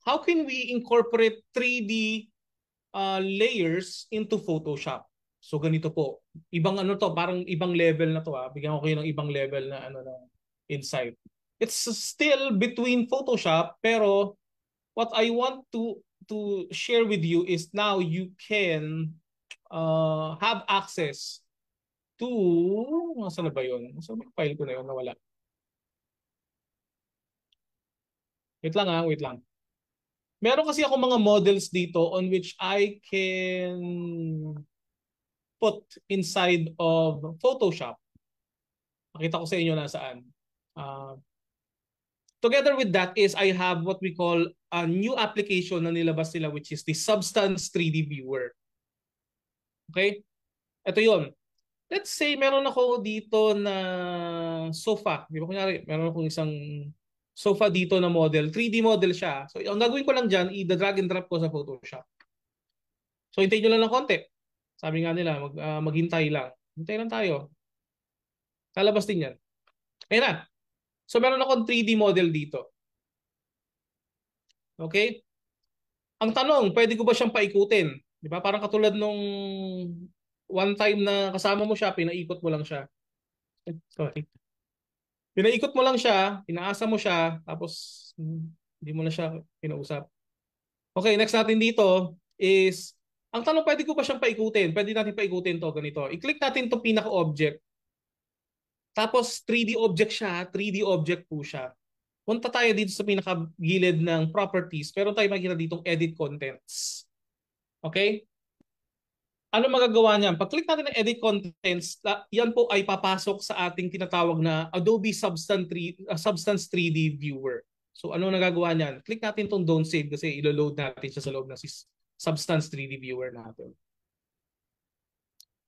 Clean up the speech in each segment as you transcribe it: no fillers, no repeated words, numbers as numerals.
how can we incorporate 3D layers into Photoshop? So ganito po. Ibang ano to, parang ibang level na to ah. Bigyan ko kayo ng ibang level na ano na insight. It's still between Photoshop pero what I want to share with you is now you can have access to nasaan na ba yun? So file ko na yun nawala. Wait lang ah, wait lang. Meron kasi ako mga models dito on which I can put inside of Photoshop. Pakita ko sa inyo nasaan. Uh, Together with that is I have what we call a new application na nilabas nila which is the Substance 3D Viewer. Okay? Ito yon. Let's say meron ako dito na sofa. Di ba kunyari, meron akong isang sofa dito na model. 3D model siya. So ang gagawin ko lang dyan, i-drag and drop ko sa Photoshop. So hintayin nyo lang ng konti. Sabi nga nila, maghintay lang. Hintay lang tayo. Lalabas din yan. Ayun na. So meron akong 3D model dito. Okay? Ang tanong, pwede ko ba siyang paikutin? Di ba? Parang katulad nung one time na kasama mo siya, pinaikot mo lang siya. Sorry. Pinaikot mo lang siya, pinaasa mo siya, tapos hindi mo na siya kinausap. Okay, next natin dito is, ang tanong, pwede ko ba siyang paikutin? Pwede natin paikutin to ganito. I-click natin itong pinaka-object. Tapos 3D object siya, 3D object po siya. Punta tayo dito sa pinaka-gilid ng properties. Pero tayo makikita ditong edit contents. Okay? Ano magagawa niyan? Pag-click natin ng edit contents, yan po ay papasok sa ating tinatawag na Adobe Substance 3D Viewer. So ano nagagawa niyan? Click natin itong don't save kasi ilo-load natin siya sa loob ng Substance 3D Viewer natin.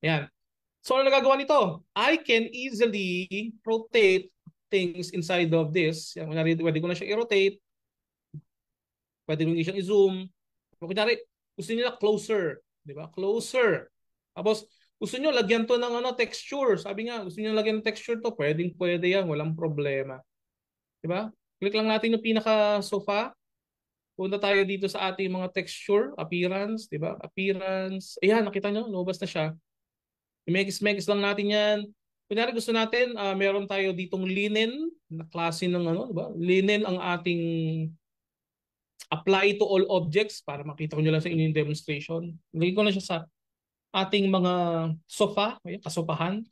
Yan. So ano nagagawa nito? I can easily rotate things inside of this. Yan, pwede ko na siya i-rotate. Pwede ko na siyang i-zoom. Kunyari, gusto niyo na closer. Di ba? Closer. Tapos, gusto niyo lagyan to ng ano, texture. Sabi nga, gusto niyo lagyan ng texture to. Pwede yan. Walang problema. Di ba? Click lang natin yung pinaka-sofa. Punta tayo dito sa ating mga texture, appearance. Di ba? Appearance. Ayan, nakita niyo, lumabas na siya. I-mix lang natin yan. Kunyari gusto natin, meron tayo ditong linen na klase ng ano, di ba? Linen ang ating apply to all objects para makita ko nyo lang sa inyong demonstration. Lagay ko na siya sa ating mga sofa. Ay, kasopahan.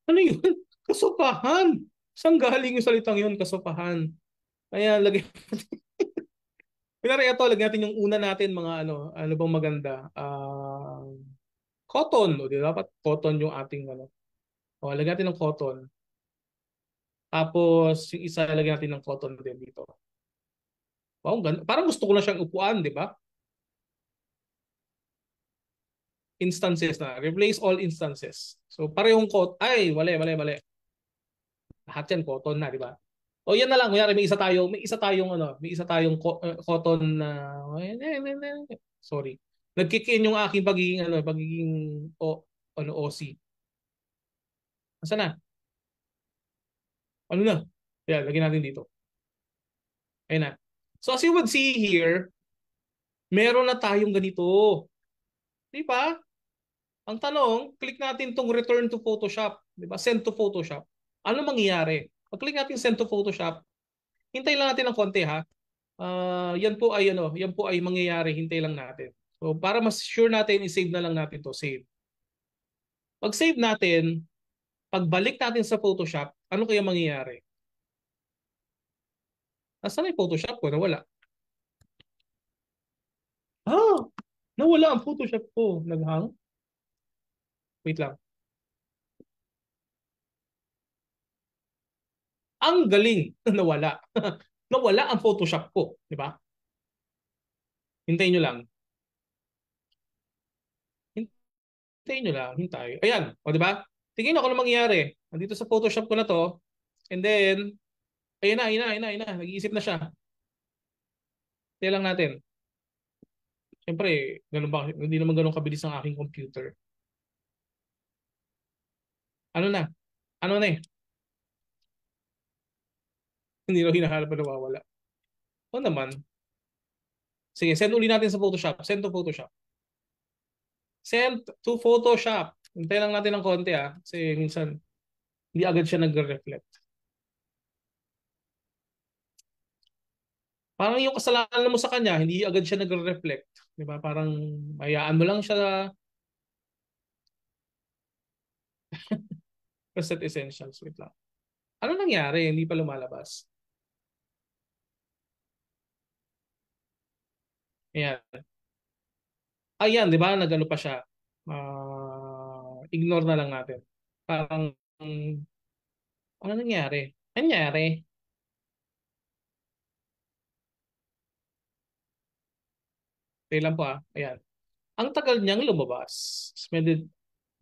Ano yun? Kasopahan. Saan galing yung salitang yun? Kasopahan. Kaya lagay. Pinari ito, lagyan natin yung una natin mga ano bang maganda? Cotton. O, di ba? Dapat cotton yung ating ano. O, lagyan natin ng cotton. Tapos, yung isa, lagyan natin ng cotton din dito. Wow, parang gusto ko na siyang upuan, di ba? Instances na. Replace all instances. So parehong cotton. Ay, mali. Lahat yan cotton na, di ba? O yan na lang. Kunyari may isa tayong cotton na sorry. Nag-kick in yung aking pagiging OC. Nasaan na? Ano na? Yan, lagyan natin dito. Ayun na. So as you would see here, meron na tayong ganito. Di ba? Ang tanong, click natin tong return to Photoshop, di ba? Send to Photoshop. Ano mangyayari? Pag-click natin send to Photoshop, hintay lang natin ng konti ha. Yan po ay mangyayari, hintay lang natin. So para mas sure natin, i-save na lang natin to, save. Pag save natin, pagbalik natin sa Photoshop, ano kaya mangyayari? Nasaan na yung Photoshop ko? Nawala. Ah, nawala ang Photoshop ko. Naghang. Wait lang. Ang galing. Nawala. Nawala ang Photoshop ko, di ba? Hintayin nyo lang. Hintayin nyo lang. Hintay. Ayan. O, di ba? Tingin ako na mangyayari. Nandito sa Photoshop ko na to. And then, ayun na. Nag-iisip na siya. Hintayin lang natin. Siyempre, ganun ba? Hindi naman ganun kabilis ang aking computer. Ano na? Ano na eh? Hindi na hinahanap na nawawala. O naman. Sige, send uli natin sa Photoshop. Send to Photoshop. Send to Photoshop. Hintay lang natin ng konti kasi minsan hindi agad siya nagre-reflect. Parang yung kasalanan mo sa kanya, hindi agad siya nagre-reflect. Di ba? Parang hayaan mo lang siya. Preset Essentials. Wait lang. Ano nangyari? Hindi pa lumalabas. Ayan. Ayan, di ba? Nagano pa siya. Ignore na lang natin. Parang, ano nangyari? Ano nangyari? Tayo lang po Ayan. Ang tagal niyang lumabas.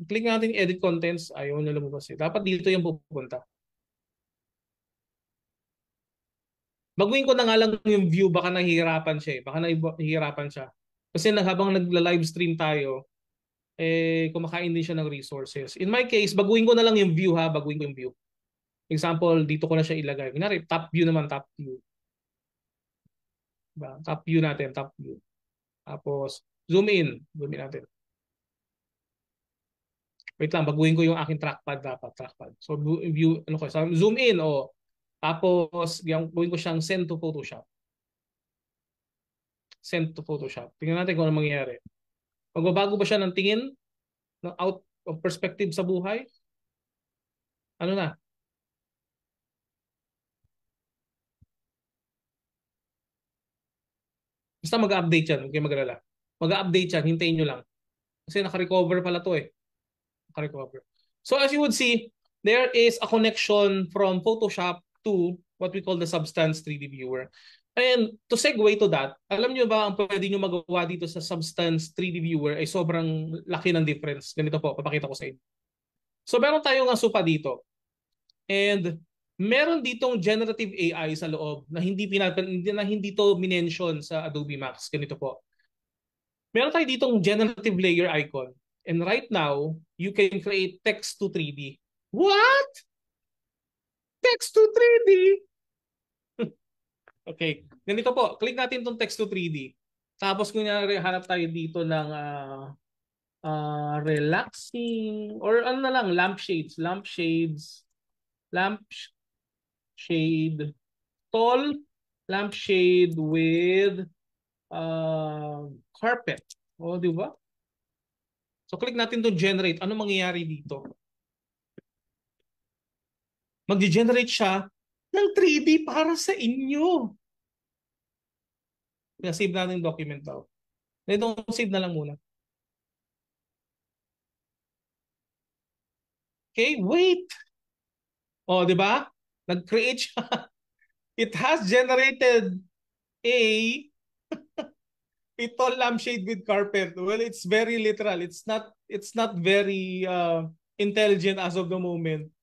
Click natin edit contents. Ayaw na lumabas Dapat dito yung pupunta. Baguhin ko na nga lang yung view. Baka nahihirapan siya Baka nahihirapan siya. Kasi habang nagla-live stream tayo, kumakain din siya ng resources. In my case, baguhin ko na lang yung view Baguhin ko yung view. Example, dito ko na siya ilagay. Kunyari, top view naman, top view. Diba? Top view natin, top view. Tapos, zoom in. Zoom in natin. Wait lang, baguhin ko yung aking trackpad dapat. Trackpad. So, view, ano ko, zoom in, Tapos, gawin ko siyang send to Photoshop. Send to Photoshop. Tingnan natin kung ano mangyayari. Magbabago ba siya ng tingin? Ng out of perspective sa buhay? Ano na? Basta mag-update yan. Huwag kayo mag-alala. Mag-update yan. Hintayin nyo lang. Kasi naka-recover pala to Naka-recover. So as you would see, there is a connection from Photoshop to what we call the Substance 3D Viewer. And to segue to that, alam nyo ba ang pwede nyo magawa dito sa Substance 3D Viewer ay sobrang laki ng difference. Ganito po, papakita ko sa inyo. So meron tayong supa dito. And meron ditong generative AI sa loob na hindi to minention sa Adobe Max. Ganito po. Meron tayo ditong generative layer icon. And right now, you can create text to 3D. What? Text to 3D? Okay. Ganito po. Click natin itong text to 3D. Tapos kung hanap tayo dito ng relaxing or ano na lang, lampshades. Lampshades. Lampshade. Tall lampshade with carpet. Di ba? So click natin to generate. Ano mangyayari dito? Mag-generate siya ng 3D para sa inyo. Save natin yung document daw. Itong save na lang muna. Okay, wait. Di ba? Nag-create siya. It has generated a tall lampshade with carpet. Well, it's very literal. It's not very intelligent as of the moment.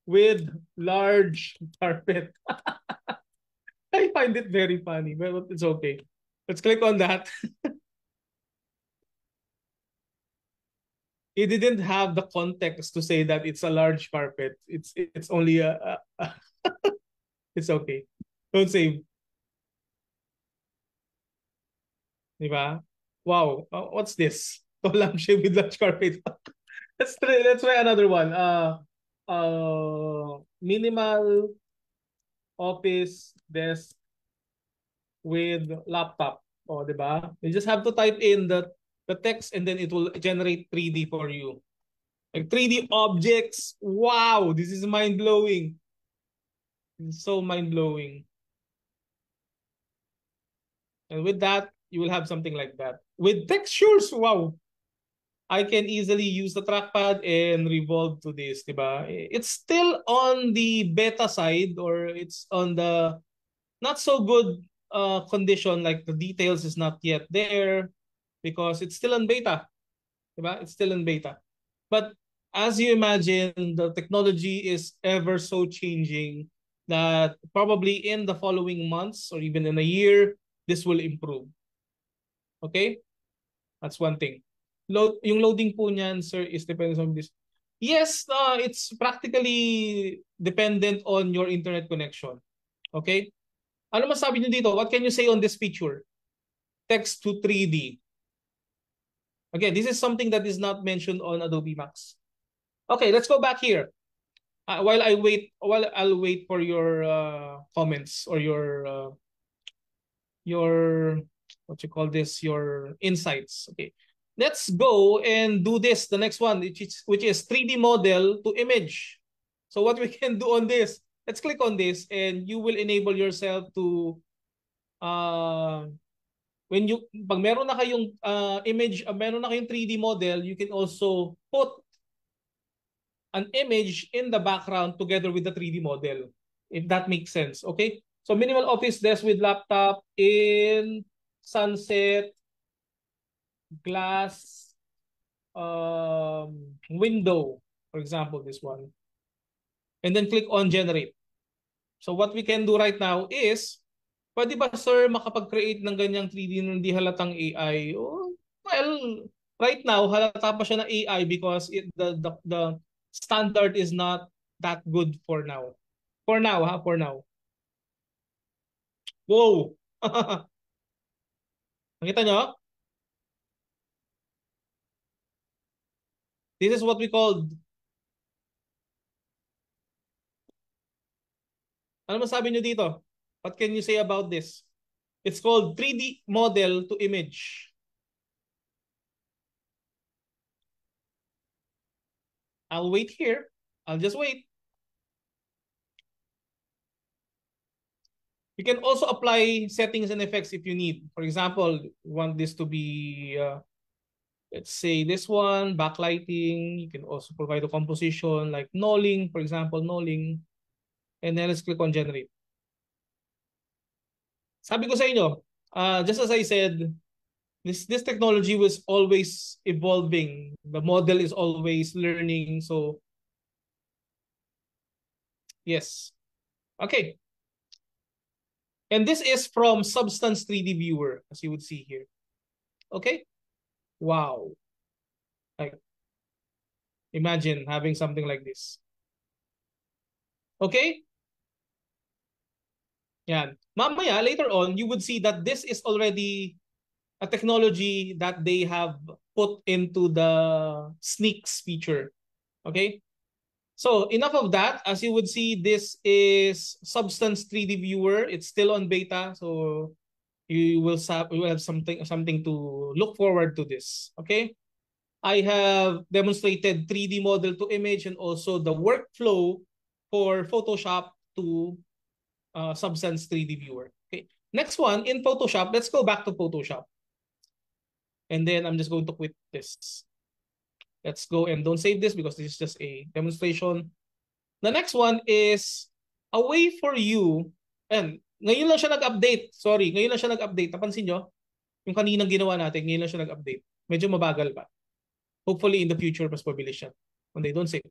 With large carpet. I find it very funny, but it's okay. Let's click on that. It didn't have the context to say that it's a large carpet. It's only it's okay. Don't save. Diba? Wow. What's this? Tall lampshade with large carpet. Let's try another one. Minimal office desk with laptop. Diba? You just have to type in the text and then it will generate 3D for you. Like 3D objects. Wow, this is mind-blowing. It's so mind-blowing. And with that, you will have something like that. With textures, wow. I can easily use the trackpad and revolve to this, diba? It's still on the beta side or it's on the not so good condition, like the details is not yet there because it's still in beta, diba? It's still in beta. But as you imagine, the technology is ever so changing that probably in the following months or even in a year, this will improve. Okay? That's one thing. Yung loading po niyan, sir, is depends on this. Yes, it's practically dependent on your internet connection. Okay? Ano masabi niyo dito? What can you say on this feature? text to 3D. Again, this is something that is not mentioned on Adobe Max. Okay, let's go back here. While I'll wait for your comments or your what you call this, your insights. Okay, let's go and do this. The next one, which is 3D model to image. So what we can do on this? Let's click on this, and you will enable yourself to when you pag meron na kayong image, meron na kayong 3D model, you can also put an image in the background together with the 3D model, if that makes sense. Okay, so minimal office desk with laptop in sunset glass window, for example, this one, and then click on generate. So what we can do right now is, pwede ba sir makapag-create ng ganyang 3D na hindi halatang AI? Oh, well, right now halata pa siya ng AI because the standard is not that good for now. For now, ha? For now. Wow! Nakita nyo? This is what we called. Ano masabi nyo dito? What can you say about this? It's called 3D model to image. I'll wait here. I'll just wait. You can also apply settings and effects if you need. For example, you want this to be, let's say this one, backlighting. You can also provide a composition like nulling, for example, nulling. And then let's click on generate. Sabi ko sa inyo, just as I said, this technology was always evolving. The model is always learning. So, yes. Okay. And this is from Substance 3D Viewer, as you would see here. Okay? Wow. Like, imagine having something like this. Okay? Yan. Mamaya, later on, you would see that this is already a technology that they have put into the sneaks feature. Okay? So enough of that. As you would see, this is Substance 3D Viewer. It's still on beta, so you will have something to look forward to this. Okay? I have demonstrated 3D model to image and also the workflow for Photoshop to Substance 3D Viewer. Okay. Next one, in Photoshop, let's go back to Photoshop. And then I'm just going to quit this. Let's go and don't save this because this is just a demonstration. The next one is a way for you, and ngayon lang siya nag-update. Sorry, ngayon lang siya nag-update. Napansin nyo? Yung kaninang ginawa natin, ngayon lang siya nag-update. Medyo mabagal pa. Hopefully in the future, mas mabilis siya. When they don't save.